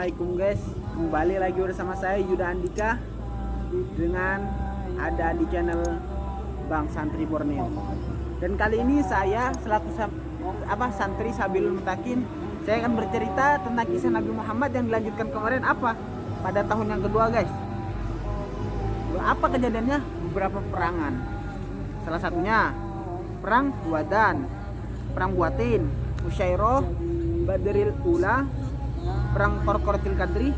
Assalamualaikum guys, kembali lagi bersama saya Yuda Andika dengan ada di channel Bang Santri Borneo. Dan kali ini saya selaku santri Sabilul Mutakin, saya akan bercerita tentang kisah Nabi Muhammad yang dilanjutkan kemarin pada tahun yang kedua guys. Apa kejadiannya? Beberapa perangan. Salah satunya perang Buadan, perang Buatin, Musyairoh, Badril Ula, perang Qorqoratil Qadri.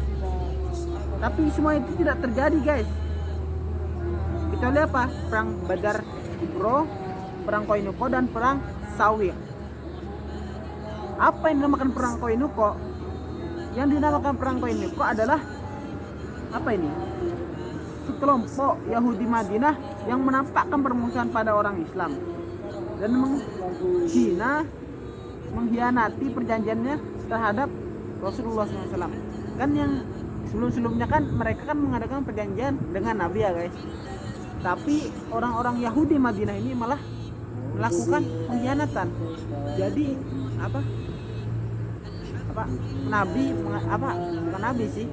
Tapi semua itu tidak terjadi guys, kecuali apa? Perang Badar Kubro, perang Koinuko, dan perang Sawir. Apa yang dinamakan perang Koinuko? Yang dinamakan perang Koinuko adalah apa ini? Sekelompok Yahudi Madinah yang menampakkan permusuhan pada orang Islam dan mengkhianati perjanjiannya terhadap Rasulullah SAW. Kan yang sebelum-sebelumnya kan mereka kan mengadakan perjanjian dengan Nabi ya guys. Tapi orang-orang Yahudi Madinah ini malah melakukan pengkhianatan. Jadi bukan Nabi sih.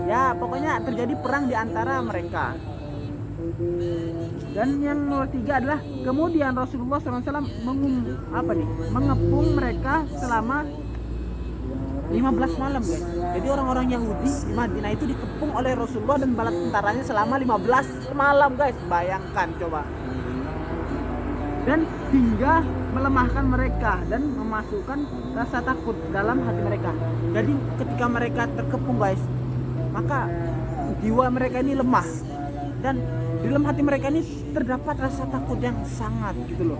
Ya pokoknya terjadi perang di antara mereka. Dan yang nomor 3 adalah kemudian Rasulullah SAW mengepung mereka selama 15 malam guys. Jadi orang-orang Yahudi di Madinah itu dikepung oleh Rasulullah dan bala tentaranya selama 15 malam guys. Bayangkan coba. Dan hingga melemahkan mereka dan memasukkan rasa takut dalam hati mereka. Jadi ketika mereka terkepung guys, maka jiwa mereka ini lemah. Dan di dalam hati mereka ini terdapat rasa takut yang sangat gitu loh.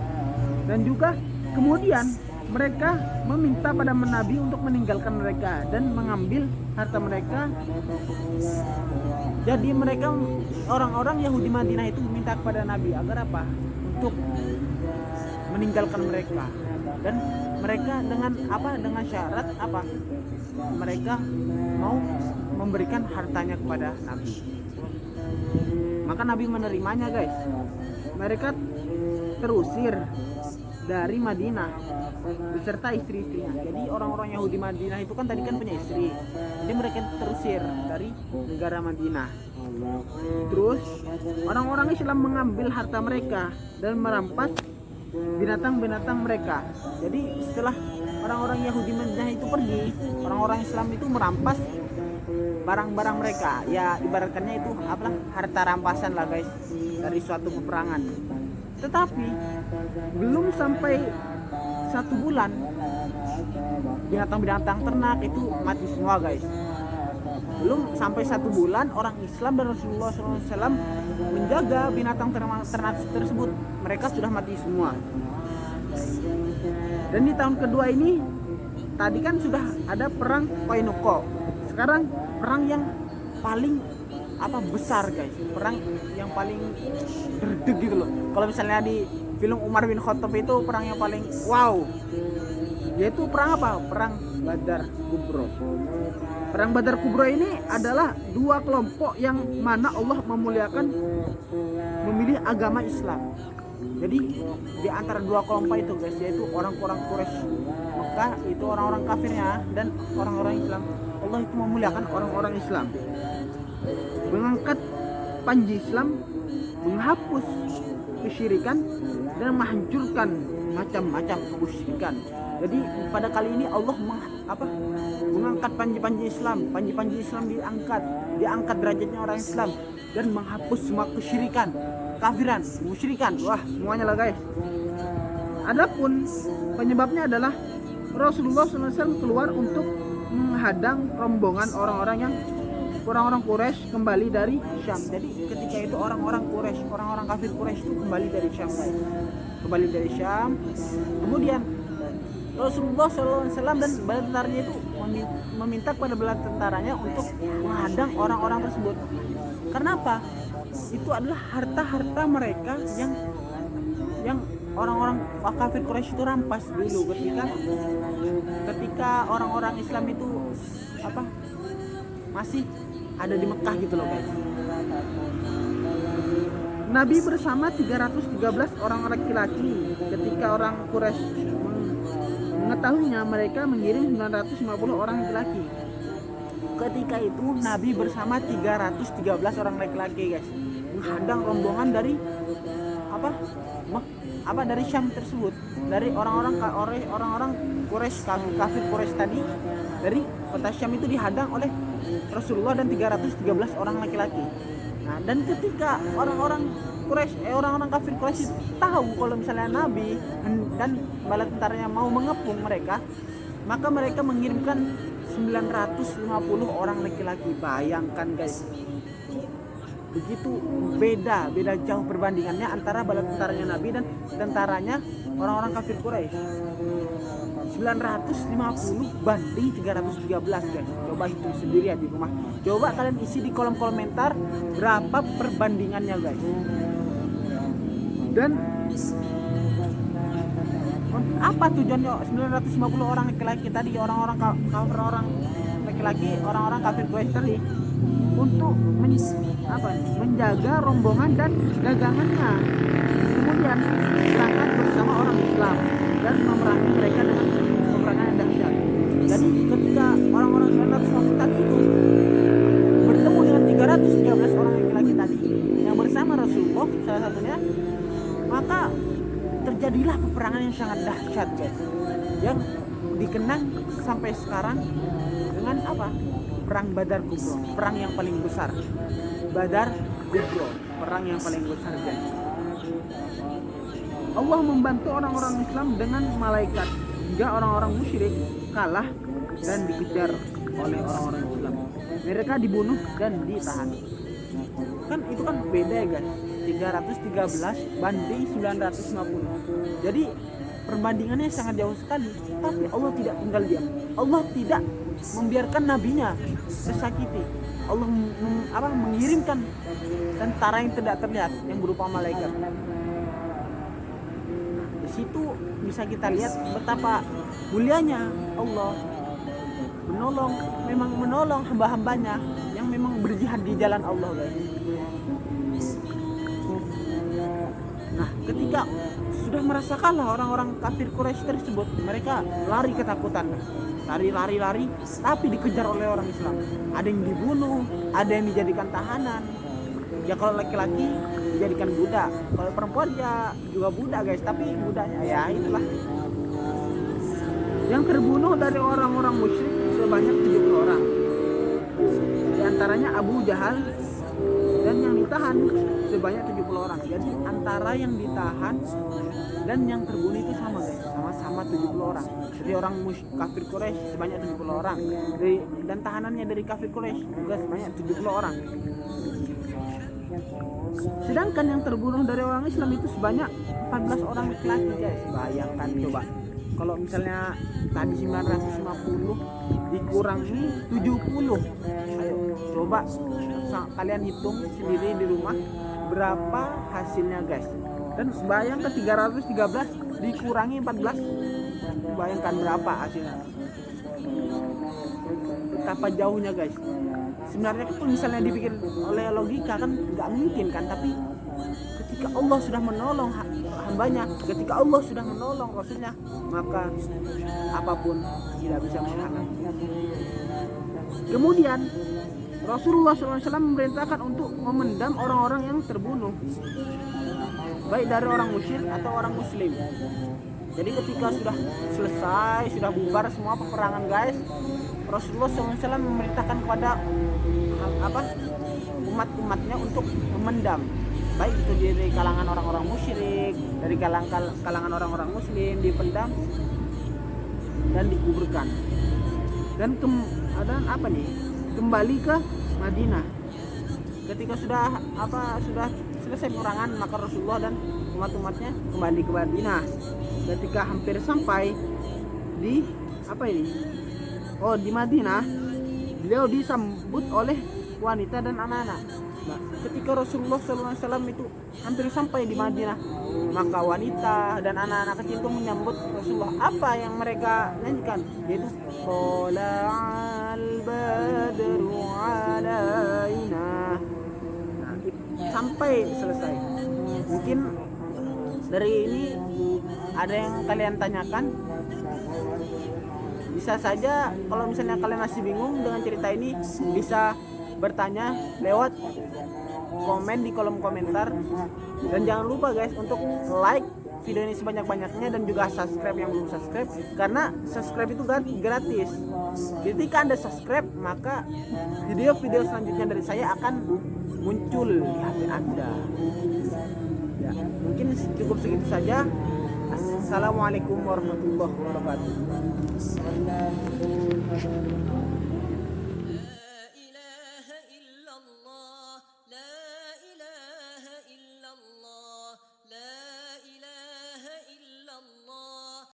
Dan juga kemudian mereka meminta pada Nabi untuk meninggalkan mereka dan mengambil harta mereka. Jadi mereka orang-orang Yahudi Madinah itu meminta kepada Nabi agar apa? Untuk meninggalkan mereka. Dan mereka dengan syarat apa? Mereka mau memberikan hartanya kepada Nabi. Maka Nabi menerimanya guys. Mereka terusir dari Madinah beserta istri-istrinya. Jadi orang-orang Yahudi Madinah itu kan tadi kan punya istri. Jadi mereka terusir dari negara Madinah. Terus orang-orang Islam mengambil harta mereka dan merampas binatang-binatang mereka. Jadi setelah orang-orang Yahudi Madinah itu pergi, orang-orang Islam itu merampas barang-barang mereka. Ya ibaratkannya itu harta rampasan lah guys dari suatu peperangan. Tetapi belum sampai 1 bulan binatang-binatang ternak itu mati semua guys. Belum sampai 1 bulan orang Islam dan Rasulullah SAW menjaga binatang ternak tersebut, mereka sudah mati semua. Dan di tahun kedua ini tadi kan sudah ada perang Koinuko. Sekarang perang yang paling besar guys, perang yang paling derdeg gitu loh. Kalau misalnya di film Umar bin Khattab itu perang yang paling wow, yaitu perang apa? Perang Badar Kubro. Perang Badar Kubro ini adalah 2 kelompok yang mana Allah memuliakan memilih agama Islam. Jadi di antara 2 kelompok itu guys, yaitu orang-orang Quraisy Mekah itu orang-orang kafirnya, dan orang-orang Islam, Allah itu memuliakan orang-orang Islam, mengangkat panji Islam, menghapus kesyirikan dan menghancurkan macam-macam kemusyrikan. Jadi pada kali ini Allah mengangkat panji-panji Islam, panji-panji Islam diangkat derajatnya orang Islam dan menghapus semua kesyirikan, kafiran, musyrikan, wah semuanya lah guys. Adapun penyebabnya adalah Rasulullah SAW keluar untuk menghadang rombongan orang-orang Quraisy kembali dari Syam. Jadi ketika itu orang-orang kafir Quraisy itu kembali dari Syam. Kemudian Rasulullah SAW dan bala tentaranya itu meminta kepada bala tentaranya untuk menghadang orang-orang tersebut. Karena apa? Itu adalah harta-harta mereka yang orang-orang kafir Quraisy itu rampas dulu ketika orang-orang Islam itu masih ada di Mekah gitu loh guys. Nabi bersama 313 orang laki-laki. Ketika orang Quraisy mengetahuinya, mereka mengirim 950 orang laki-laki. ketika itu Nabi bersama 313 orang laki-laki guys, menghadang rombongan dari dari Syam tersebut, dari orang-orang Quraisy, kafir Quraisy tadi dari kota Syam itu dihadang oleh Rasulullah dan 313 orang laki-laki. Nah, dan ketika orang-orang kafir Quraisy tahu kalau misalnya Nabi dan bala tentaranya mau mengepung mereka, maka mereka mengirimkan 950 orang laki-laki. Bayangkan guys, begitu beda jauh perbandingannya antara bala tentaranya Nabi dan tentaranya orang-orang kafir Quraisy. 950 banding 313 guys. Coba hitung sendiri ya di rumah. Coba kalian isi di kolom komentar berapa perbandingannya guys. Dan apa tujuannya 950 orang laki-laki tadi, orang-orang kafir Quraisy tadi? Untuk menjaga rombongan dan dagangannya, kemudian berangkat bersama orang Islam dan memerangi mereka dengan peperangan yang dahsyat. Jadi ketika orang-orang 950 tadi itu bertemu dengan 313 orang laki-laki tadi yang bersama Rasulullah salah satunya, maka terjadilah peperangan yang sangat dahsyat guys, yang dikenang sampai sekarang dengan Perang Badar Kubro, perang yang paling besar. Badar Kubro, perang yang paling besar guys. Allah membantu orang-orang Islam dengan malaikat hingga orang-orang musyrik kalah dan dikejar oleh orang-orang Islam. Mereka dibunuh dan ditahan. Kan itu kan beda ya guys, 313 banding 950. Jadi perbandingannya sangat jauh sekali. Tapi Allah tidak tinggal diam. Allah tidak membiarkan nabinya tersakiti. Allah mengirimkan tentara yang tidak terlihat yang berupa malaikat. Di situ bisa kita lihat betapa mulianya Allah menolong hamba-hambanya yang memang berjihad di jalan Allah guys. Nah, ketika sudah merasa kalah orang-orang kafir Quraisy tersebut, mereka lari ketakutan. Lari, tapi dikejar oleh orang Islam. Ada yang dibunuh, ada yang dijadikan tahanan. Ya kalau laki-laki dijadikan budak, kalau perempuan ya juga budak guys, tapi budaknya ya itulah. Yang terbunuh dari orang-orang musyrik sebanyak 70 orang. Di antaranya Abu Jahal, dan yang ditahan sebanyak 70 orang. Jadi antara yang ditahan dan yang terbunuh itu sama guys, sama-sama 70 orang. Jadi orang kafir Quraisy sebanyak 70 orang, dan tahanannya dari kafir Quraisy juga sebanyak 70 orang. Sedangkan yang terbunuh dari orang Islam itu sebanyak 14 orang laki-laki guys. Bayangkan coba, kalau misalnya tadi 950 dikurangi 70, ayo coba kalian hitung sendiri di rumah berapa hasilnya guys. Dan bayangkan 313 dikurangi 14, bayangkan berapa hasilnya. Betapa jauhnya guys. Sebenarnya kalau misalnya dipikir oleh logika kan nggak mungkin kan, tapi ketika Allah sudah menolong hambanya, ketika Allah sudah menolong Rasulnya, maka apapun tidak bisa menghalangi. Kemudian Rasulullah SAW memerintahkan untuk memendam orang-orang yang terbunuh, baik dari orang musyrik atau orang muslim. Jadi ketika sudah selesai, sudah bubar semua peperangan guys, Rasulullah SAW memerintahkan kepada umat-umatnya untuk memendam, baik itu dari kalangan orang-orang musyrik, dari kalangan orang-orang muslim, dipendam dan dikuburkan. Dan kembali ke Madinah. Ketika sudah selesai peperangan, maka Rasulullah dan umat-umatnya kembali ke Madinah. Ketika hampir sampai di di Madinah, beliau disambut oleh wanita dan anak-anak. Nah, ketika Rasulullah SAW itu hampir sampai di Madinah, maka wanita dan anak-anak kecil itu menyambut Rasulullah. Apa yang mereka nyanyikan? Yaitu Tola'al badru alaina. Nah, sampai selesai. Mungkin dari ini ada yang kalian tanyakan, Bisa saja kalau misalnya kalian masih bingung dengan cerita ini, bisa bertanya lewat komen di kolom komentar. Dan jangan lupa guys untuk like video ini sebanyak-banyaknya dan juga subscribe yang belum subscribe, karena subscribe itu gratis. Ketika Anda subscribe, maka video-video selanjutnya dari saya akan muncul di HP Anda. Ya, mungkin cukup segitu saja. Assalamualaikum warahmatullahi wabarakatuh.